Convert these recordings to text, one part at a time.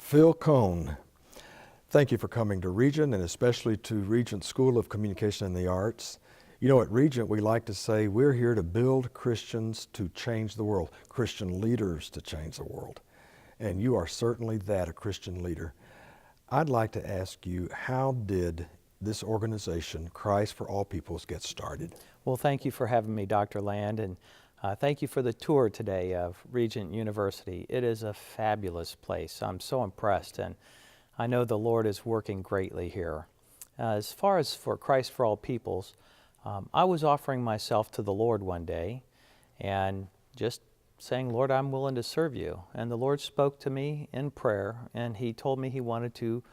Phil Cohn, thank you for coming to Regent and especially to Regent School of Communication and the Arts. You know, at Regent, we like to say we're here to build Christians to change the world, Christian leaders to change the world. And you are certainly that, a Christian leader. I'd like to ask you, how did this organization, Christ for All Peoples, get started? Well, thank you for having me, Dr. Land, and thank you for the tour today of Regent University. It is a fabulous place. I'm so impressed, and I know the Lord is working greatly here. As far as for Christ for All Peoples, I was offering myself to the Lord one day and just saying, Lord, I'm willing to serve you. And the Lord spoke to me in prayer, and He told me He wanted to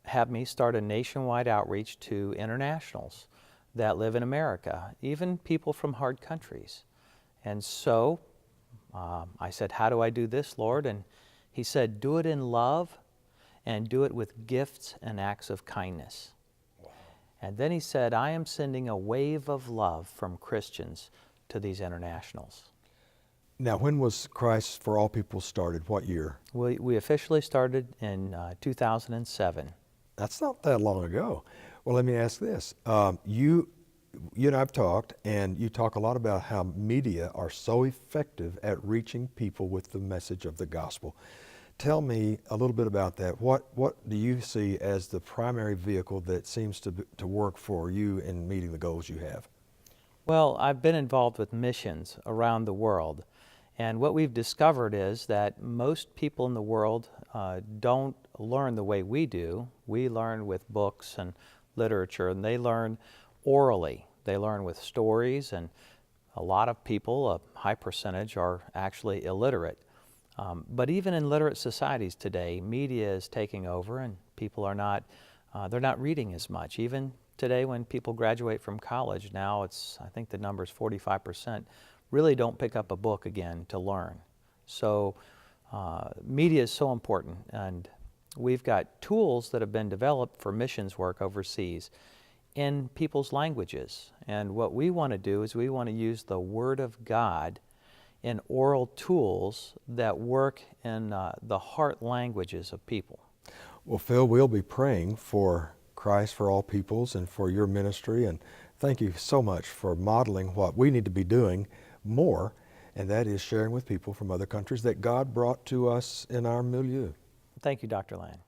have me start a nationwide outreach to internationals that live in America, even people from hard countries. And so I said, how do I do this, Lord? And He said, do it in love and do it with gifts and acts of kindness. Wow. And then He said, I am sending a wave of love from Christians to these internationals. Now, when was Christ for All People started? What year? We officially started in 2007. That's not that long ago. Well, let me ask this. You and I have talked, and you talk a lot about how media are so effective at reaching people with the message of the gospel. Tell me a little bit about that. What do you see as the primary vehicle that seems to work for you in meeting the goals you have? Well, I've been involved with missions around the world, and what we've discovered is that most people in the world don't learn the way we do. We learn with books and literature, and they learn orally. They learn with stories, and a lot of people, a high percentage, are actually illiterate. But even in literate societies today, media is taking over, and people are not, they're not reading as much. Even today, when people graduate from college, now I think the number is 45%, really don't pick up a book again to learn. So media is so important, and we've got tools that have been developed for missions work overseas in people's languages. And what we want to do is we want to use the Word of God in oral tools that work in the heart languages of people. Well, Phil, we'll be praying for Christ for All Peoples and for your ministry, and thank you so much for modeling what we need to be doing more, and that is sharing with people from other countries that God brought to us in our milieu. Thank you, Dr. Land.